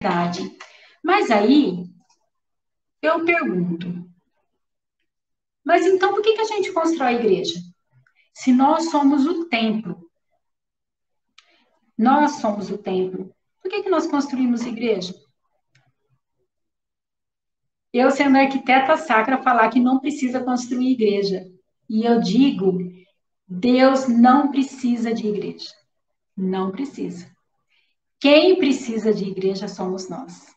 necessidade. Mas aí, eu pergunto, mas então por que a gente constrói a igreja? Se nós somos o templo, por que nós construímos a igreja? Eu, sendo arquiteta sacra, falar que não precisa construir igreja. E eu digo, Deus não precisa de igreja. Não precisa. Quem precisa de igreja somos nós.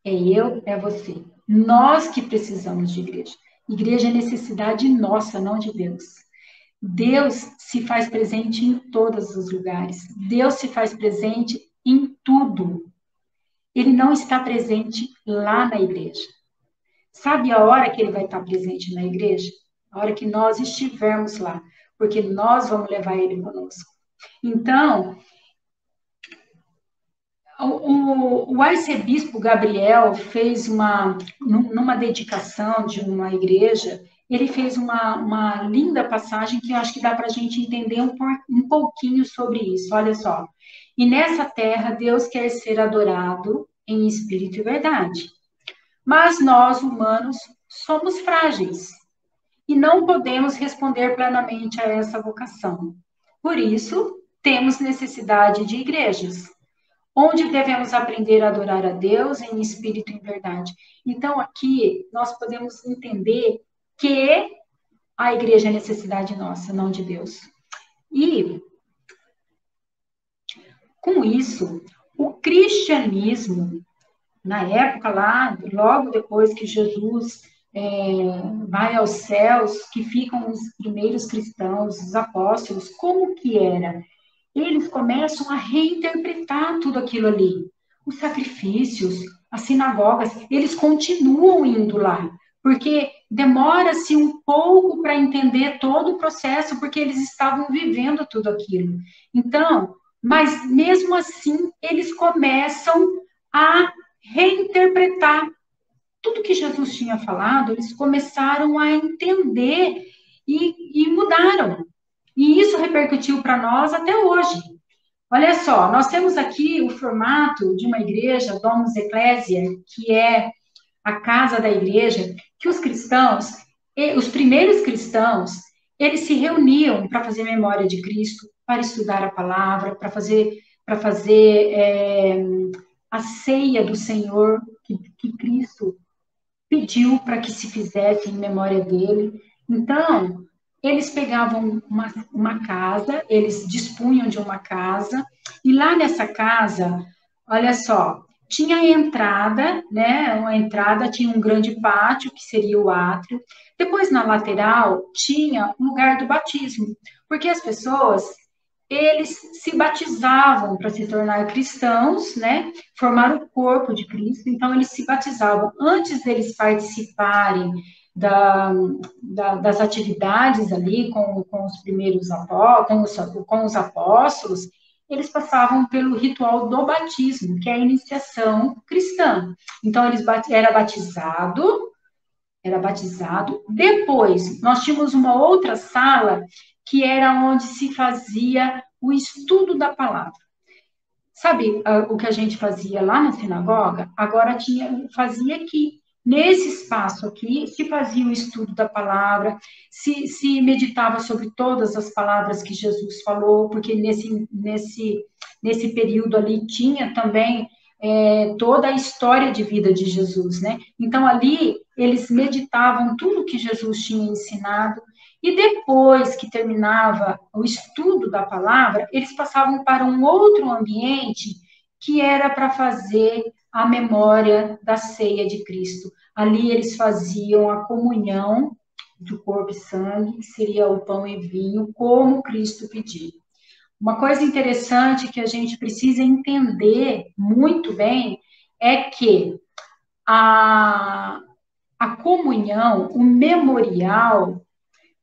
É eu, é você. Nós que precisamos de igreja. Igreja é necessidade nossa, não de Deus. Deus se faz presente em todos os lugares. Deus se faz presente em tudo. Ele não está presente lá na igreja. Sabe a hora que ele vai estar presente na igreja? A hora que nós estivermos lá. Porque nós vamos levar ele conosco. Então, o arcebispo Gabriel fez numa dedicação de uma igreja, ele fez uma linda passagem que eu acho que dá para a gente entender um pouquinho sobre isso. Olha só. E nessa terra, Deus quer ser adorado em espírito e verdade. Mas nós, humanos, somos frágeis e não podemos responder plenamente a essa vocação. Por isso, temos necessidade de igrejas, onde devemos aprender a adorar a Deus em espírito e em verdade. Então, aqui, nós podemos entender que a igreja é necessidade nossa, não de Deus. E, com isso, o cristianismo, na época lá, logo depois que Jesus vai aos céus, que ficam os primeiros cristãos, os apóstolos, como que era? Eles começam a reinterpretar tudo aquilo ali. Os sacrifícios, as sinagogas, eles continuam indo lá, porque demora-se um pouco para entender todo o processo, porque eles estavam vivendo tudo aquilo. Então, mas mesmo assim, eles começam a reinterpretar tudo que Jesus tinha falado, eles começaram a entender e mudaram. E isso repercutiu para nós até hoje. Olha só, nós temos aqui o formato de uma igreja, Domus Ecclesia, que é a casa da igreja, que os cristãos, os primeiros cristãos, eles se reuniam para fazer memória de Cristo, para estudar a palavra, para fazer a ceia do Senhor, que Cristo pediu para que se fizesse em memória dele. Então, eles pegavam uma casa, eles dispunham de uma casa, e lá nessa casa, olha só, tinha a entrada, né? Uma entrada tinha um grande pátio, que seria o átrio. Depois, na lateral, tinha o lugar do batismo, porque as pessoas, eles se batizavam para se tornar cristãos, né? Formar o corpo de Cristo. Então, eles se batizavam antes deles participarem das atividades ali com os primeiros apóstolos, com os apóstolos. Eles passavam pelo ritual do batismo, que é a iniciação cristã. Então, era batizado. Depois, nós tínhamos uma outra sala que era onde se fazia o estudo da palavra. Sabe o que a gente fazia lá na sinagoga? Agora fazia aqui. Nesse espaço aqui, se fazia o estudo da palavra, se meditava sobre todas as palavras que Jesus falou, porque nesse período ali tinha também toda a história de vida de Jesus, né? Então, ali, eles meditavam tudo que Jesus tinha ensinado, e depois que terminava o estudo da palavra, eles passavam para um outro ambiente que era para fazer a memória da ceia de Cristo. Ali eles faziam a comunhão do corpo e sangue, que seria o pão e vinho, como Cristo pediu. Uma coisa interessante que a gente precisa entender muito bem é que a comunhão, o memorial,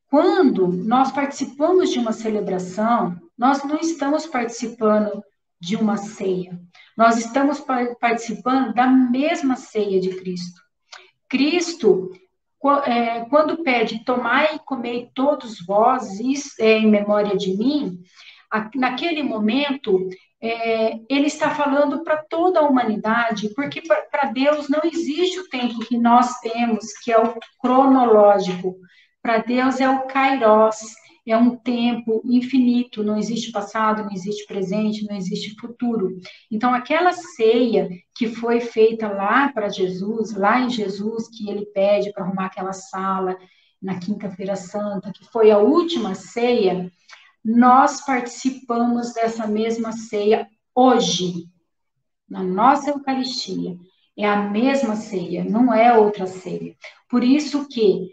quando nós participamos de uma celebração, nós não estamos participando de uma ceia. Nós estamos participando da mesma ceia de Cristo. Cristo, quando pede, tomai e comei todos vós, em memória de mim, naquele momento, ele está falando para toda a humanidade, porque para Deus não existe o tempo que nós temos, que é o cronológico. Para Deus é o kairos, é um tempo infinito, não existe passado, não existe presente, não existe futuro. Então, aquela ceia que foi feita lá para Jesus, lá em Jesus, que ele pede para arrumar aquela sala na Quinta-feira Santa, que foi a última ceia, nós participamos dessa mesma ceia hoje, na nossa Eucaristia. É a mesma ceia, não é outra ceia. Por isso que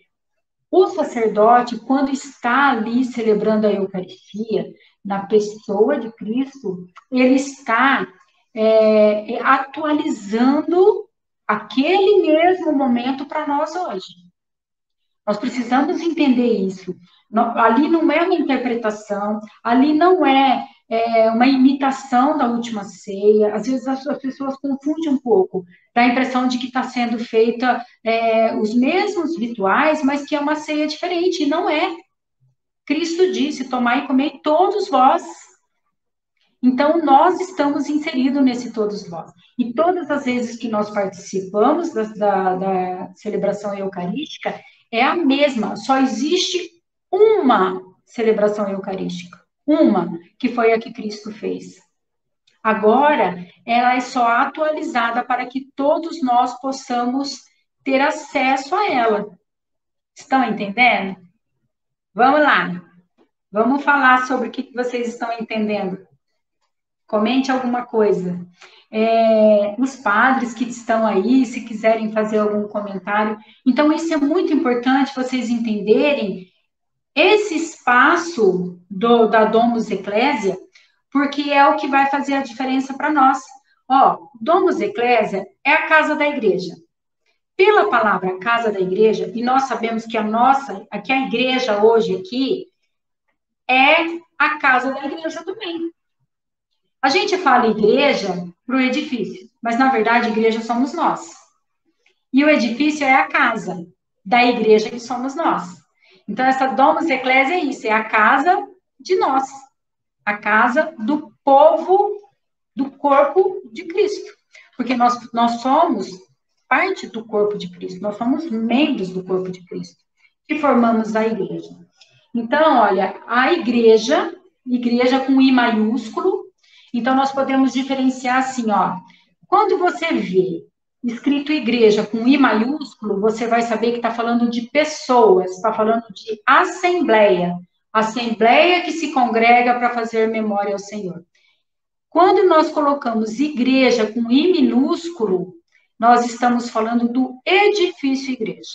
o sacerdote, quando está ali celebrando a Eucaristia, na pessoa de Cristo, ele está atualizando aquele mesmo momento para nós hoje. Nós precisamos entender isso. Ali não é uma interpretação, ali não é uma imitação da última ceia. Às vezes as pessoas confundem um pouco, dá a impressão de que está sendo feita os mesmos rituais, mas que é uma ceia diferente, e não é. Cristo disse, tomai e comei todos vós. Então, nós estamos inseridos nesse todos vós. E todas as vezes que nós participamos da celebração eucarística, é a mesma, só existe uma celebração eucarística, uma, que foi a que Cristo fez. Agora, ela é só atualizada para que todos nós possamos ter acesso a ela. Estão entendendo? Vamos lá. Vamos falar sobre o que vocês estão entendendo. Comente alguma coisa. Os padres que estão aí, se quiserem fazer algum comentário. Então, isso é muito importante vocês entenderem esse espaço da Domus Ecclesia, porque é o que vai fazer a diferença para nós. Domus Ecclesia é a casa da igreja. Pela palavra casa da igreja, e nós sabemos que a igreja hoje aqui, é a casa da igreja também. A gente fala igreja para o edifício, mas na verdade igreja somos nós. E o edifício é a casa da igreja que somos nós. Então essa Domus Ecclesia é isso, é a casa de nós, a casa do povo, do corpo de Cristo. Porque nós somos parte do corpo de Cristo, nós somos membros do corpo de Cristo, que formamos a igreja. Então, olha, a igreja com I maiúsculo. Então, nós podemos diferenciar assim, quando você vê escrito igreja com I maiúsculo, você vai saber que está falando de pessoas, está falando de assembleia que se congrega para fazer memória ao Senhor. Quando nós colocamos igreja com I minúsculo, nós estamos falando do edifício igreja,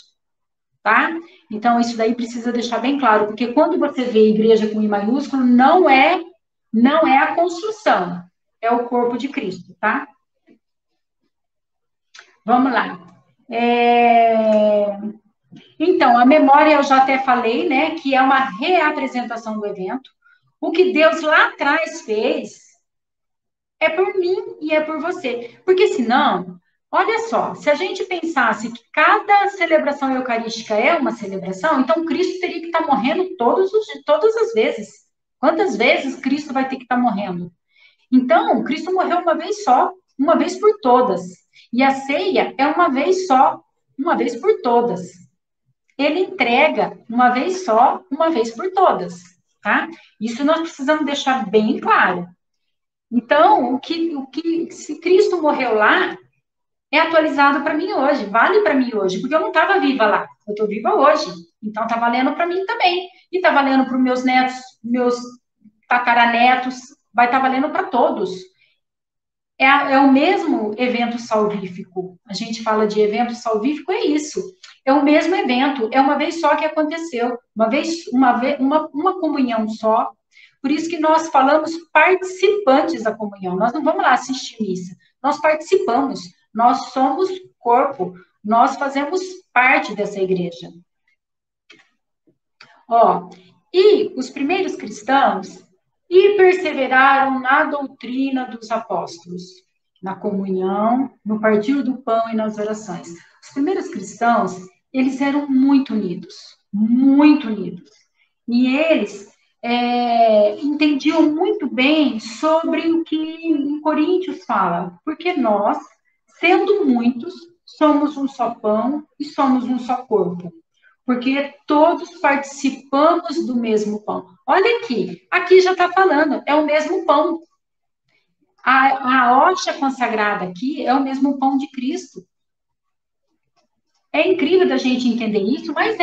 tá? Então, isso daí precisa deixar bem claro, porque quando você vê igreja com I maiúsculo, não é a construção, é o corpo de Cristo, tá? Vamos lá. Então, a memória eu já até falei, né, que é uma reapresentação do evento. O que Deus lá atrás fez é por mim e é por você. Porque senão, olha só, se a gente pensasse que cada celebração eucarística é uma celebração, então Cristo teria que estar morrendo todas as vezes. Quantas vezes Cristo vai ter que estar morrendo? Então, Cristo morreu uma vez só, uma vez por todas. E a ceia é uma vez só, uma vez por todas. Ele entrega uma vez só, uma vez por todas, tá? Isso nós precisamos deixar bem claro. Então, se Cristo morreu lá, é atualizado para mim hoje, vale para mim hoje, porque eu não estava viva lá, eu estou viva hoje. Então, está valendo para mim também. E está valendo para os meus netos, meus tataranetos, vai estar valendo para todos. É o mesmo evento salvífico. A gente fala de evento salvífico, é isso. É o mesmo evento, é uma vez só que aconteceu, uma comunhão só. Por isso que nós falamos participantes da comunhão. Nós não vamos lá assistir missa, nós participamos, nós somos corpo, nós fazemos parte dessa igreja. E os primeiros cristãos perseveraram na doutrina dos apóstolos, na comunhão, no partir do pão e nas orações. Os primeiros cristãos, eles eram muito unidos, muito unidos. E eles entendiam muito bem sobre o que em Coríntios fala, porque nós, sendo muitos, somos um só pão e somos um só corpo, porque todos participamos do mesmo pão. Olha aqui já está falando, é o mesmo pão. A hóstia consagrada aqui é o mesmo pão de Cristo. É incrível da gente entender isso, mas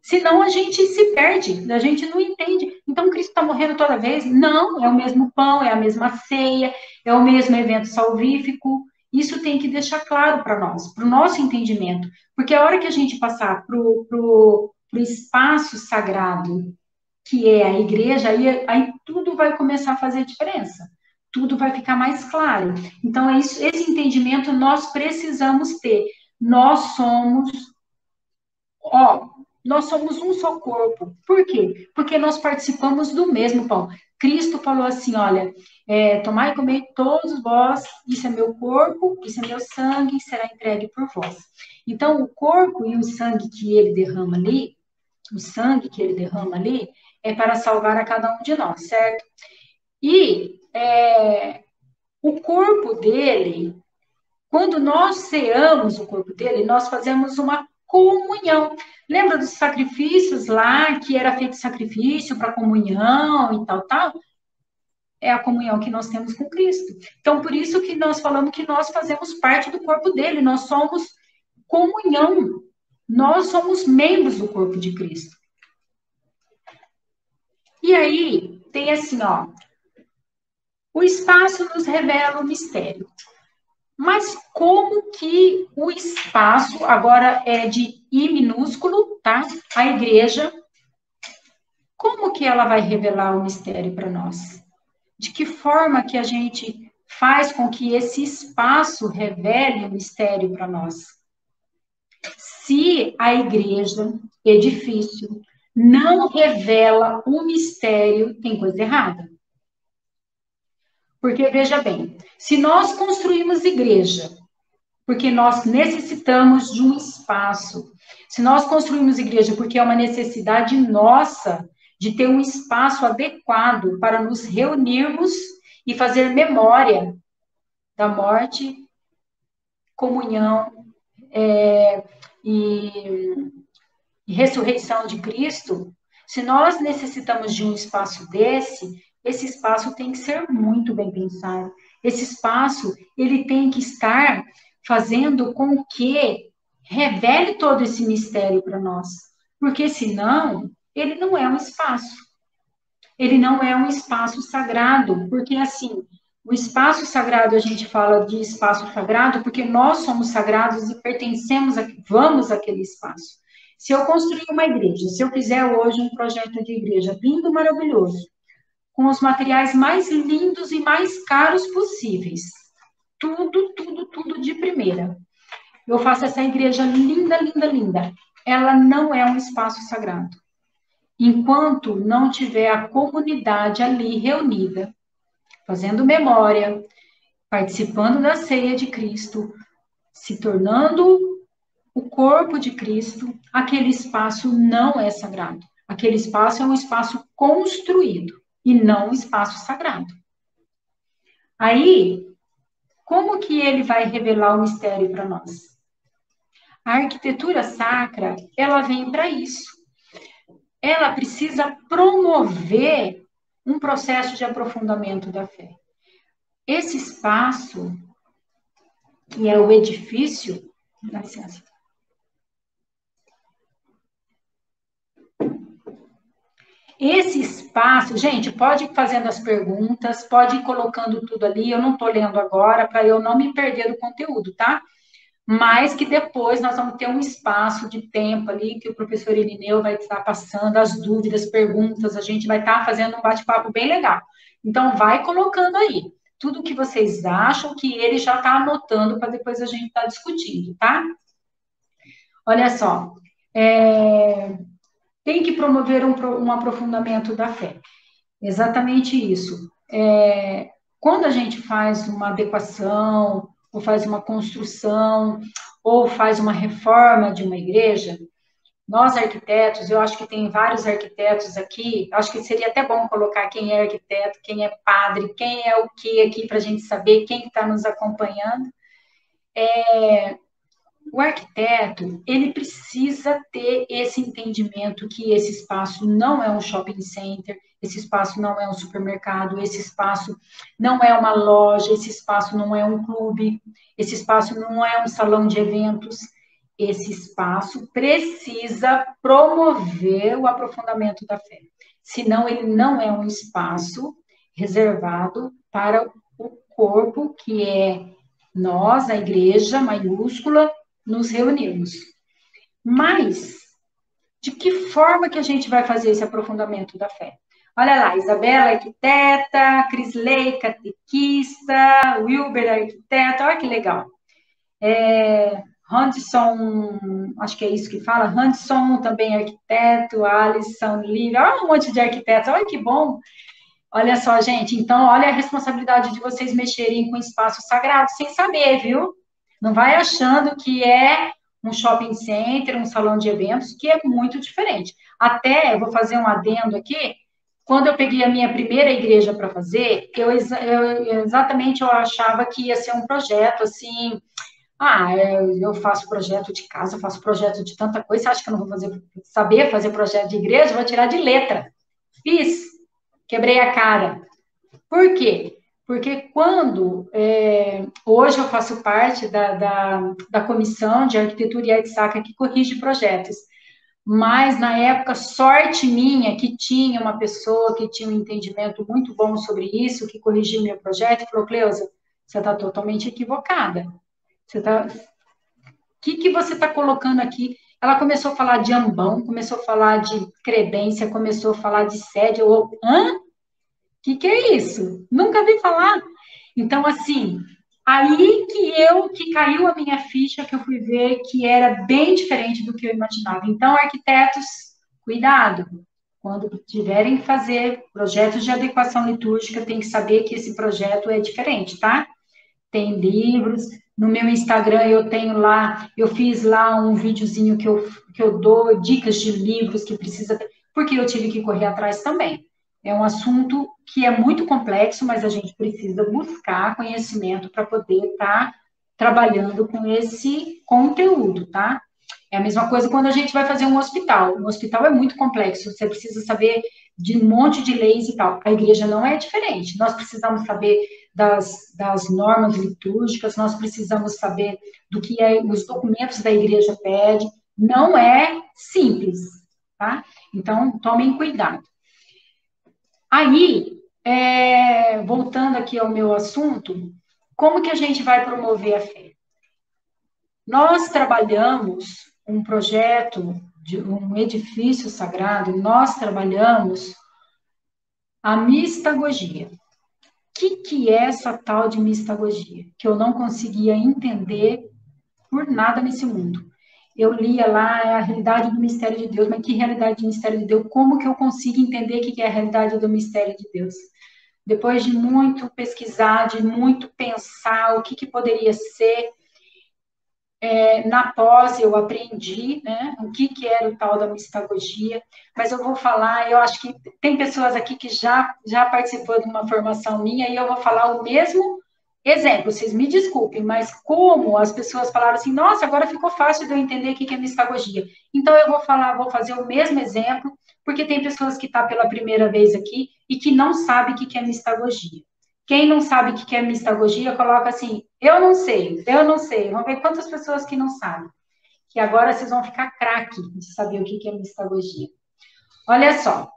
senão a gente se perde, a gente não entende. Então, Cristo está morrendo toda vez? Não, é o mesmo pão, é a mesma ceia, é o mesmo evento salvífico. Isso tem que deixar claro para nós, para o nosso entendimento. Porque a hora que a gente passar para o espaço sagrado, que é a igreja, aí tudo vai começar a fazer diferença. Tudo vai ficar mais claro. Então, esse entendimento nós precisamos ter. Nós somos nós somos um só corpo. Por quê? Porque nós participamos do mesmo pão. Cristo falou assim, olha, tomai e comei todos vós, isso é meu corpo, isso é meu sangue, será entregue por vós. Então, o corpo e o sangue que ele derrama ali, o sangue que ele derrama ali, é para salvar a cada um de nós, certo? E o corpo dele, quando nós ceamos o corpo dele, nós fazemos uma comunhão. Lembra dos sacrifícios lá, que era feito sacrifício para comunhão e tal, tal? É a comunhão que nós temos com Cristo. Então, por isso que nós falamos que nós fazemos parte do corpo dele, nós somos comunhão, nós somos membros do corpo de Cristo. E aí, tem assim, o espaço nos revela o mistério. Mas como que o espaço, agora é de I minúsculo, tá? A igreja, como que ela vai revelar o mistério para nós? De que forma que a gente faz com que esse espaço revele o mistério para nós? Se a igreja, edifício, não revela o mistério, tem coisa errada. Porque, veja bem, se nós construímos igreja, porque nós necessitamos de um espaço, se nós construímos igreja porque é uma necessidade nossa de ter um espaço adequado para nos reunirmos e fazer memória da morte, comunhão e ressurreição de Cristo, se nós necessitamos de um espaço desse, esse espaço tem que ser muito bem pensado. Esse espaço, ele tem que estar fazendo com que revele todo esse mistério para nós. Porque senão, ele não é um espaço. Ele não é um espaço sagrado, porque assim, o espaço sagrado, a gente fala de espaço sagrado porque nós somos sagrados e pertencemos, vamos àquele espaço. Se eu construir uma igreja, se eu fizer hoje um projeto de igreja lindo, maravilhoso, com os materiais mais lindos e mais caros possíveis, tudo de primeira. Eu faço essa igreja linda, linda, linda. Ela não é um espaço sagrado. Enquanto não tiver a comunidade ali reunida, fazendo memória, participando da ceia de Cristo, se tornando o corpo de Cristo, aquele espaço não é sagrado. Aquele espaço é um espaço construído e não um espaço sagrado. Aí, como que ele vai revelar o mistério para nós? A arquitetura sacra, ela vem para isso. Ela precisa promover um processo de aprofundamento da fé. Esse espaço, que é o edifício, dá licença. Esse espaço, gente, pode ir fazendo as perguntas, pode ir colocando tudo ali, eu não estou lendo agora, para eu não me perder do conteúdo, tá? Mas que depois nós vamos ter um espaço de tempo ali, que o professor Irineu vai estar passando as dúvidas, perguntas, a gente vai estar fazendo um bate-papo bem legal. Então, vai colocando aí tudo o que vocês acham que ele já está anotando para depois a gente estar discutindo, tá? Olha só, tem que promover um aprofundamento da fé. Exatamente isso. Quando a gente faz uma adequação, ou faz uma construção, ou faz uma reforma de uma igreja, Nós, arquitetos, eu acho que tem vários arquitetos aqui, acho que seria até bom colocar quem é arquiteto, quem é padre, quem é o que aqui, para a gente saber quem está nos acompanhando. O arquiteto, ele precisa ter esse entendimento que esse espaço não é um shopping center, esse espaço não é um supermercado, esse espaço não é uma loja, esse espaço não é um clube, esse espaço não é um salão de eventos. Esse espaço precisa promover o aprofundamento da fé. Senão, ele não é um espaço reservado para o corpo, que é nós, a igreja maiúscula, nos reunimos. Mas, de que forma que a gente vai fazer esse aprofundamento da fé? Olha lá, Isabela, arquiteta, Crisley, catequista, Wilber, arquiteta, olha que legal. Hanson, acho que é isso que fala, Hanson também arquiteto, Alisson, Lívia, olha um monte de arquitetos, olha que bom. Olha só, gente, então olha a responsabilidade de vocês mexerem com espaço sagrado sem saber, viu? Não vai achando que é um shopping center, um salão de eventos, que é muito diferente. Até, eu vou fazer um adendo aqui, quando eu peguei a minha primeira igreja para fazer, exatamente eu achava que ia ser um projeto assim, eu faço projeto de casa, faço projeto de tanta coisa, você acha que eu não vou saber fazer projeto de igreja? Vou tirar de letra. Fiz, quebrei a cara. Por quê? Porque hoje eu faço parte da comissão de arquitetura e arte sacra que corrige projetos, mas na época, sorte minha que tinha uma pessoa que tinha um entendimento muito bom sobre isso, que corrigiu meu projeto e falou, Cleusa, você está totalmente equivocada. O que você está colocando aqui? Ela começou a falar de ambão, começou a falar de credência, começou a falar de sede. Hã? Que é isso? Nunca vi falar. Então, assim, aí que caiu a minha ficha, que eu fui ver que era bem diferente do que eu imaginava. Então, arquitetos, cuidado. Quando tiverem que fazer projetos de adequação litúrgica, tem que saber que esse projeto é diferente, tá? Tem livros. No meu Instagram eu tenho lá, eu fiz lá um videozinho que eu dou dicas de livros que precisa ter, porque eu tive que correr atrás também. É um assunto que é muito complexo, mas a gente precisa buscar conhecimento para poder estar trabalhando com esse conteúdo, tá? É a mesma coisa quando a gente vai fazer um hospital. Um hospital é muito complexo, você precisa saber de um monte de leis e tal. A igreja não é diferente. Nós precisamos saber das normas litúrgicas, nós precisamos saber do que os documentos da igreja pedem. Não é simples, tá? Então, tomem cuidado. Aí, voltando aqui ao meu assunto, como que a gente vai promover a fé? Nós trabalhamos um projeto de um edifício sagrado, nós trabalhamos a mistagogia. O que é essa tal de mistagogia? Que eu não conseguia entender por nada nesse mundo. Eu lia lá a realidade do mistério de Deus, mas que realidade do mistério de Deus? Como que eu consigo entender o que é a realidade do mistério de Deus? Depois de muito pesquisar, de muito pensar o que poderia ser, na pós eu aprendi, né, o que era o tal da mistagogia, mas eu vou falar, eu acho que tem pessoas aqui que já participou de uma formação minha e eu vou falar o mesmo exemplo, vocês me desculpem, mas como as pessoas falaram assim, nossa, agora ficou fácil de eu entender o que é mistagogia. Então eu vou fazer o mesmo exemplo, porque tem pessoas que estão pela primeira vez aqui e que não sabem o que é mistagogia. Quem não sabe o que é mistagogia, coloca assim, eu não sei, eu não sei. Vamos ver quantas pessoas que não sabem. Que agora vocês vão ficar craque de saber o que é mistagogia. Olha só,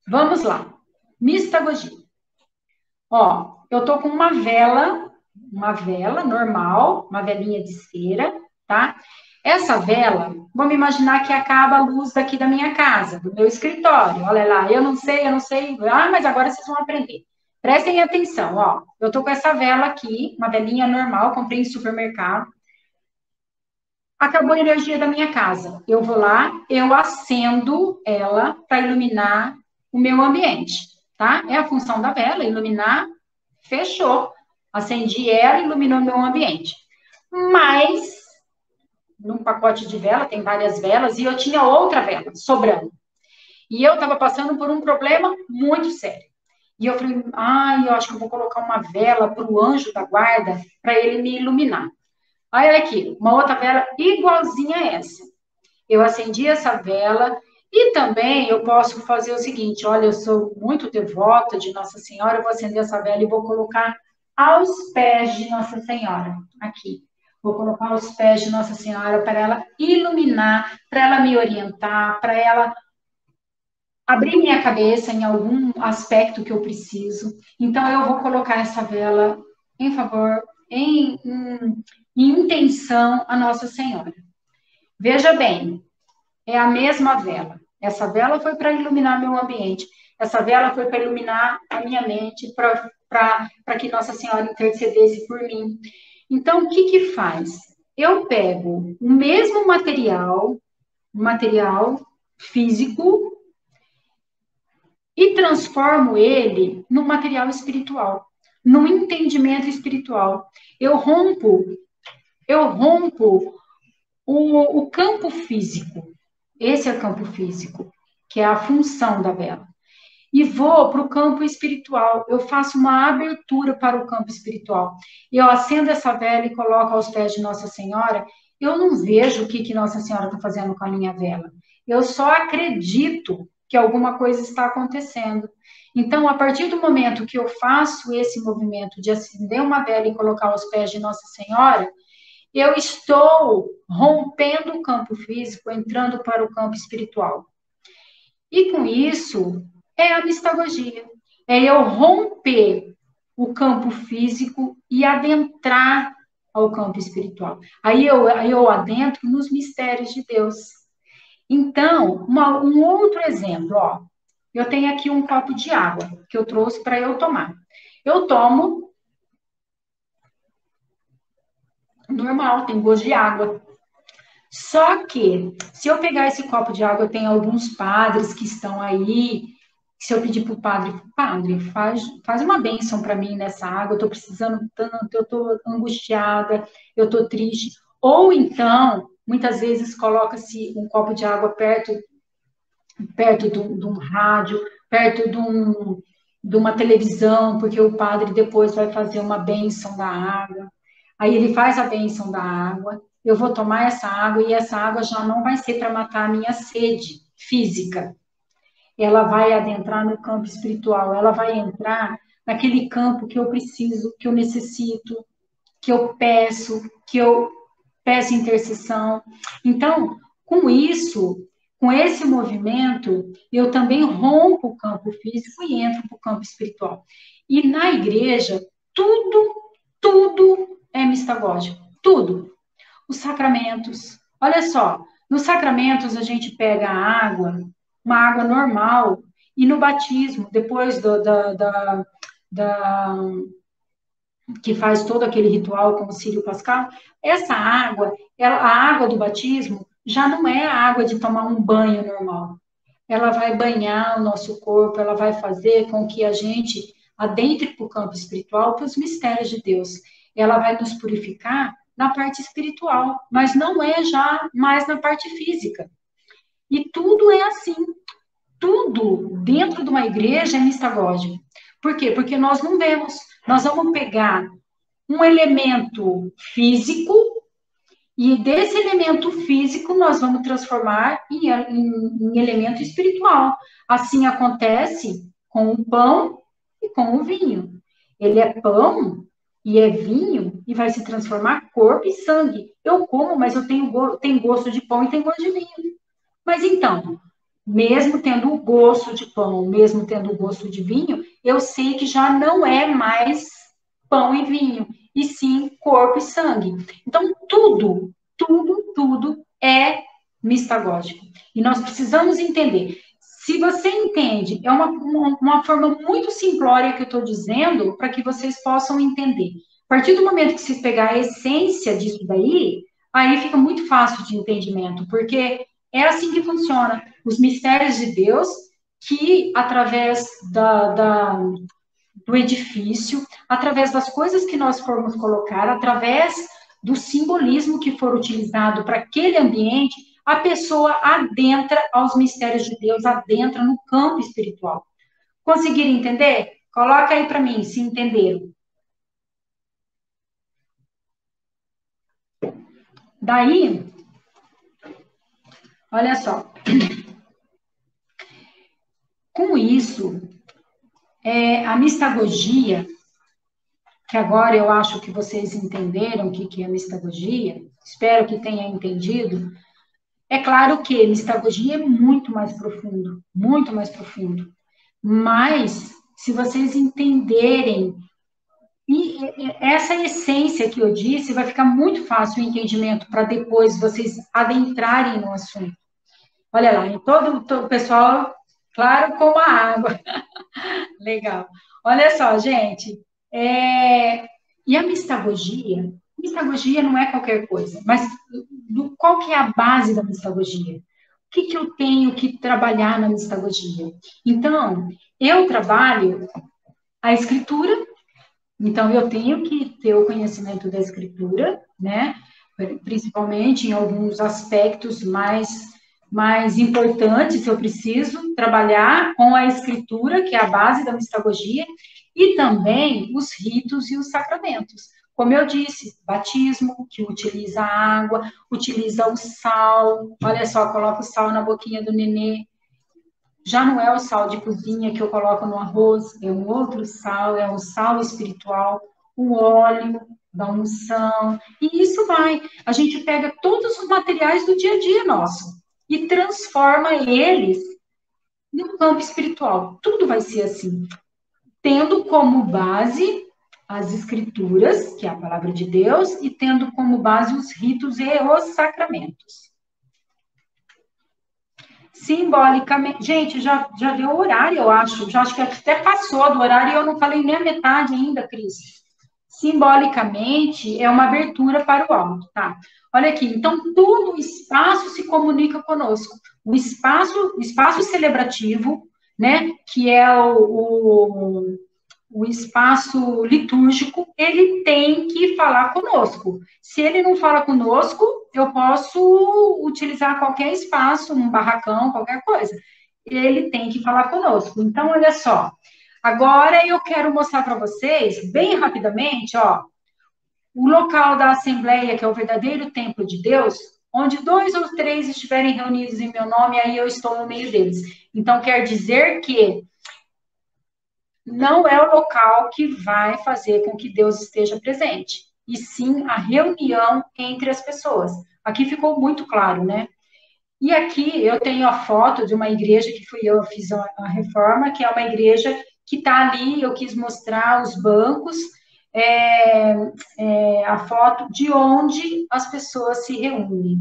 vamos lá. Mistagogia. Ó, eu tô com uma vela normal, uma velinha de cera, tá? Essa vela, vamos imaginar que acaba a luz daqui da minha casa, do meu escritório. Olha lá, eu não sei. Mas agora vocês vão aprender. Prestem atenção, ó. Eu tô com essa vela aqui, uma velinha normal, comprei em supermercado. Acabou a energia da minha casa. Eu vou lá, eu acendo ela para iluminar o meu ambiente, tá? É a função da vela, iluminar. Fechou. Acendi ela, iluminou meu ambiente. Mas num pacote de vela, tem várias velas, e eu tinha outra vela sobrando. E eu estava passando por um problema muito sério. E eu falei, eu acho que eu vou colocar uma vela para o anjo da guarda, para ele me iluminar. Aí, olha aqui, uma outra vela igualzinha a essa. Eu acendi essa vela e também eu posso fazer o seguinte, olha, eu sou muito devota de Nossa Senhora, eu vou acender essa vela e vou colocar aos pés de Nossa Senhora, aqui. Vou colocar aos pés de Nossa Senhora para ela iluminar, para ela me orientar, para ela abrir minha cabeça em algum aspecto que eu preciso. Então, eu vou colocar essa vela em favor, em intenção a Nossa Senhora. Veja bem, é a mesma vela. Essa vela foi para iluminar meu ambiente. Essa vela foi para iluminar a minha mente, para que Nossa Senhora intercedesse por mim. Então, o que que faz? Eu pego o mesmo material físico, e transformo ele no material espiritual, no entendimento espiritual. Eu rompo o campo físico. Esse é o campo físico, que é a função da vela. E vou para o campo espiritual. Eu faço uma abertura para o campo espiritual. Eu acendo essa vela e coloco aos pés de Nossa Senhora. Eu não vejo o que Nossa Senhora está fazendo com a minha vela. Eu só acredito que alguma coisa está acontecendo. Então, a partir do momento que eu faço esse movimento de acender uma vela e colocar aos pés de Nossa Senhora, eu estou rompendo o campo físico, entrando para o campo espiritual. E com isso, é a mistagogia. É eu romper o campo físico e adentrar ao campo espiritual. Aí eu adentro nos mistérios de Deus. Então, um outro exemplo, ó. Eu tenho aqui um copo de água que eu trouxe para eu tomar. Eu tomo normal, tem gosto de água. Só que, se eu pegar esse copo de água, tem alguns padres que estão aí. Se eu pedir para o padre, faz uma bênção para mim nessa água, eu estou precisando tanto, eu estou angustiada, eu estou triste. Ou então, muitas vezes, coloca-se um copo de água perto de um rádio, perto de uma televisão, porque o padre depois vai fazer uma bênção da água. Aí ele faz a bênção da água, eu vou tomar essa água e essa água já não vai ser para matar a minha sede física. Ela vai adentrar no campo espiritual, ela vai entrar naquele campo que eu preciso, que eu necessito, que eu peço intercessão. Então, com isso, com esse movimento, eu também rompo o campo físico e entro para o campo espiritual. E na igreja, tudo é mistagógico. Tudo. Os sacramentos. Olha só, nos sacramentos a gente pega a água, uma água normal, e no batismo, depois que faz todo aquele ritual com o Círio Pascal, essa água, a água do batismo, já não é a água de tomar um banho normal. Ela vai banhar o nosso corpo, ela vai fazer com que a gente adentre para o campo espiritual, para os mistérios de Deus. Ela vai nos purificar na parte espiritual, mas não é já mais na parte física. E tudo é assim. Tudo dentro de uma igreja é mistagógico. Por quê? Porque nós não vemos. Nós vamos pegar um elemento físico e desse elemento físico nós vamos transformar em elemento espiritual. Assim acontece com o pão e com o vinho. Ele é pão e é vinho e vai se transformar corpo e sangue. Eu como, mas eu tenho gosto de pão e tenho gosto de vinho. Mas então, mesmo tendo o gosto de pão, mesmo tendo o gosto de vinho, eu sei que já não é mais pão e vinho, e sim corpo e sangue. Então, tudo é mistagógico. E nós precisamos entender. Se você entende, é uma forma muito simplória que eu estou dizendo para que vocês possam entender. A partir do momento que vocês pegar a essência disso daí, aí fica muito fácil de entendimento, porque é assim que funciona. Os mistérios de Deus, que através do edifício, através das coisas que nós formos colocar, através do simbolismo que for utilizado para aquele ambiente, a pessoa adentra aos mistérios de Deus, adentra no campo espiritual. Conseguiram entender? Coloca aí para mim, se entenderam. Daí, olha só, com isso, a mistagogia, que agora eu acho que vocês entenderam o que é mistagogia, espero que tenha entendido. É claro que mistagogia é muito mais profundo. Mas, se vocês entenderem, essa essência que eu disse, vai ficar muito fácil o entendimento para depois vocês adentrarem no assunto. Olha lá, em todo o pessoal, claro como a água. Legal. Olha só, gente. E a mistagogia? Mistagogia não é qualquer coisa, mas qual que é a base da mistagogia? O que eu tenho que trabalhar na mistagogia? Então, eu trabalho a escritura, então eu tenho que ter o conhecimento da escritura, né? Principalmente em alguns aspectos mais importantes, eu preciso trabalhar com a escritura, que é a base da mistagogia, e também os ritos e os sacramentos. Como eu disse, batismo, que utiliza a água, utiliza o sal, olha só, coloca o sal na boquinha do nenê, já não é o sal de cozinha que eu coloco no arroz, é um outro sal, é um sal espiritual, o óleo da unção, e isso vai. A gente pega todos os materiais do dia a dia nosso e transforma eles no campo espiritual. Tudo vai ser assim, tendo como base as escrituras, que é a palavra de Deus, e tendo como base os ritos e os sacramentos. Simbolicamente, gente, já deu o horário, eu acho. Já acho que até passou do horário e eu não falei nem a metade ainda, Cris. Simbolicamente, é uma abertura para o alto, tá? Olha aqui, então todo o espaço se comunica conosco. O espaço celebrativo, né, que é o espaço litúrgico, ele tem que falar conosco. Se ele não fala conosco, eu posso utilizar qualquer espaço, um barracão, qualquer coisa. Ele tem que falar conosco. Então, olha só. Agora eu quero mostrar para vocês, bem rapidamente, ó, o local da Assembleia, que é o verdadeiro templo de Deus, onde 2 ou 3 estiverem reunidos em meu nome, aí eu estou no meio deles. Então, quer dizer que não é o local que vai fazer com que Deus esteja presente, e sim a reunião entre as pessoas. Aqui ficou muito claro, né? E aqui eu tenho a foto de uma igreja que fui eu que fiz a reforma, que é uma igreja que está ali, eu quis mostrar os bancos, a foto de onde as pessoas se reúnem.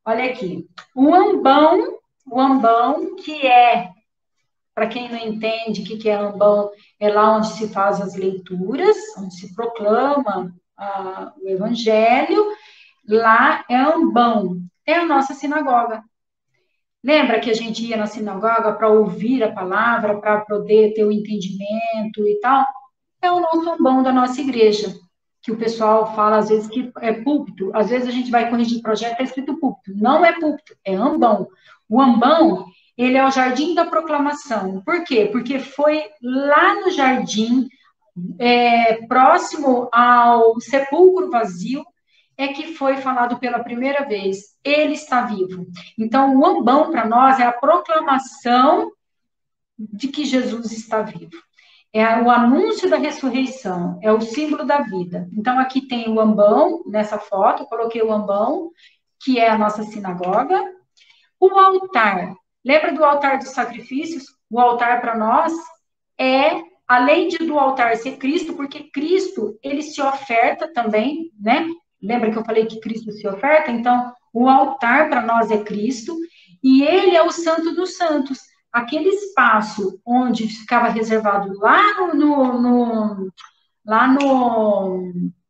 Olha aqui, o ambão que é, para quem não entende o que é ambão, é lá onde se faz as leituras, onde se proclama o evangelho, lá é ambão, é a nossa sinagoga. Lembra que a gente ia na sinagoga para ouvir a palavra, para poder ter o entendimento e tal? É o nosso ambão da nossa igreja, que o pessoal fala às vezes que é púlpito, às vezes a gente vai corrigir projeto, está escrito púlpito. Não é púlpito, é ambão. O ambão, ele é o jardim da proclamação. Por quê? Porque foi lá no jardim, próximo ao sepulcro vazio, é que foi falado pela primeira vez. Ele está vivo. Então, o ambão para nós é a proclamação de que Jesus está vivo. É o anúncio da ressurreição, é o símbolo da vida. Então, aqui tem o ambão, nessa foto, eu coloquei o ambão, que é a nossa sinagoga. O altar, lembra do altar dos sacrifícios? O altar para nós é, além do altar ser Cristo, porque Cristo, ele se oferta também, né? Lembra que eu falei que Cristo se oferta? Então, o altar para nós é Cristo, e ele é o Santo dos Santos. Aquele espaço onde ficava reservado lá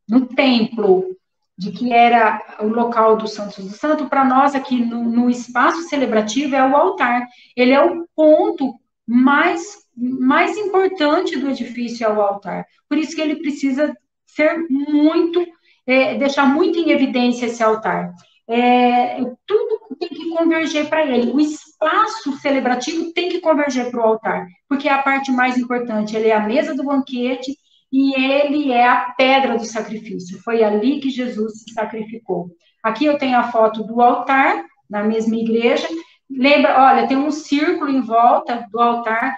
no templo, de que era o local do Santos do Santo, para nós aqui no espaço celebrativo é o altar. Ele é o ponto mais importante do edifício, é o altar. Por isso que ele precisa ser muito deixar muito em evidência esse altar. Tudo tem que converger para ele. O espaço celebrativo tem que converger para o altar, porque é a parte mais importante. Ele é a mesa do banquete e ele é a pedra do sacrifício. Foi ali que Jesus se sacrificou. Aqui eu tenho a foto do altar, na mesma igreja. Lembra, olha, tem um círculo em volta do altar,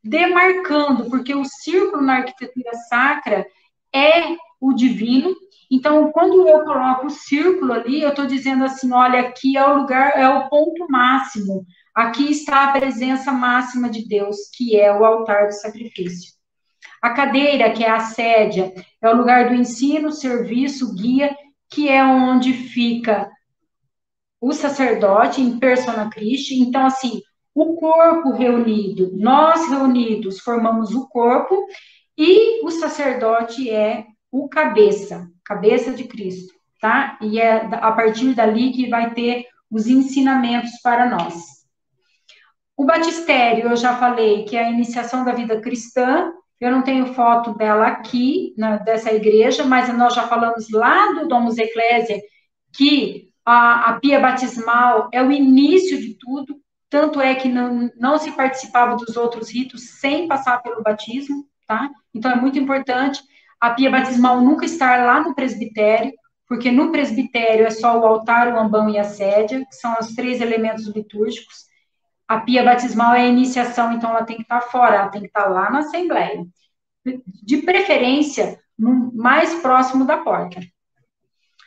demarcando, porque o círculo na arquitetura sacra é o divino. Então, quando eu coloco o círculo ali, eu estou dizendo assim, olha, aqui é o lugar, é o ponto máximo. Aqui está a presença máxima de Deus, que é o altar do sacrifício. A cadeira, que é a sédia, é o lugar do ensino, serviço, guia, que é onde fica o sacerdote em persona Christi. Então, assim, o corpo reunido, nós reunidos formamos o corpo, e o sacerdote é o cabeça de Cristo, tá? E é a partir dali que vai ter os ensinamentos para nós. O batistério, eu já falei que é a iniciação da vida cristã. Eu não tenho foto dela aqui, dessa igreja, mas nós já falamos lá do Domus Ecclesiae que a pia batismal é o início de tudo, tanto é que não se participava dos outros ritos sem passar pelo batismo, tá? Então é muito importante a pia batismal nunca estar lá no presbitério, porque no presbitério é só o altar, o ambão e a sédia, que são os 3 elementos litúrgicos. A pia batismal é a iniciação, então ela tem que estar fora, ela tem que estar lá na assembleia. De preferência, mais próximo da porta.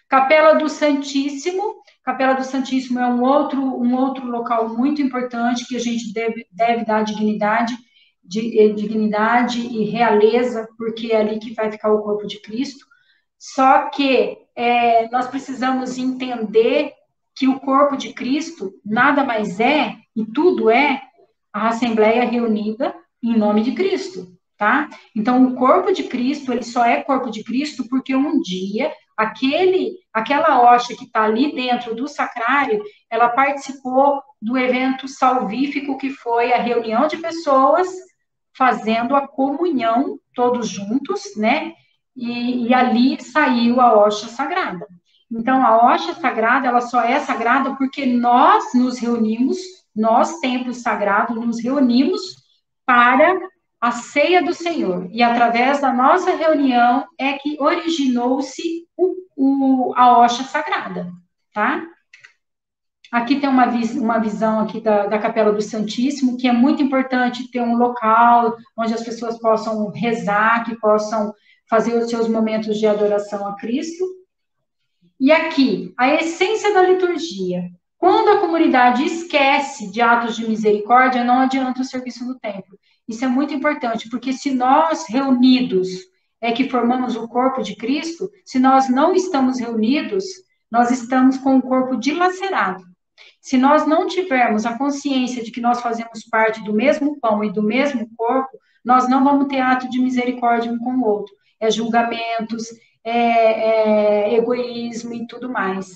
Capela do Santíssimo. Capela do Santíssimo é um outro local muito importante que a gente deve dar dignidade e realeza, porque é ali que vai ficar o corpo de Cristo. Só que nós precisamos entender que o corpo de Cristo nada mais é, e tudo é, a Assembleia reunida em nome de Cristo, tá? Então, o corpo de Cristo, ele só é corpo de Cristo porque um dia aquela hóstia que está ali dentro do sacrário, ela participou do evento salvífico que foi a reunião de pessoas fazendo a comunhão todos juntos, né? E ali saiu a hóstia sagrada. Então, a hóstia sagrada, ela só é sagrada porque nós nos reunimos, nós, templo sagrado, nos reunimos para a ceia do Senhor. E através da nossa reunião é que originou-se a hóstia sagrada, tá? Aqui tem uma visão aqui da Capela do Santíssimo, que é muito importante ter um local onde as pessoas possam rezar, que possam fazer os seus momentos de adoração a Cristo. E aqui, a essência da liturgia. Quando a comunidade esquece de atos de misericórdia, não adianta o serviço do templo. Isso é muito importante, porque se nós reunidos é que formamos o corpo de Cristo, se nós não estamos reunidos, nós estamos com o corpo dilacerado. Se nós não tivermos a consciência de que nós fazemos parte do mesmo pão e do mesmo corpo, nós não vamos ter ato de misericórdia um com o outro. Julgamentos, egoísmo e tudo mais.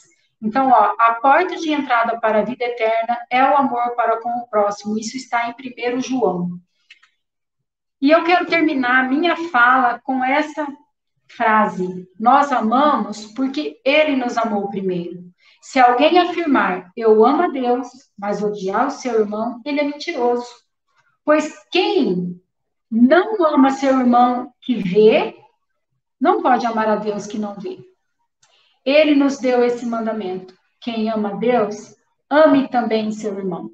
Então, a porta de entrada para a vida eterna é o amor para com o próximo. Isso está em 1 João. E eu quero terminar a minha fala com essa frase: nós amamos porque Ele nos amou primeiro. Se alguém afirmar, eu amo a Deus, mas odiar o seu irmão, ele é mentiroso. Pois quem não ama seu irmão que vê, não pode amar a Deus que não vê. Ele nos deu esse mandamento: quem ama a Deus, ame também seu irmão.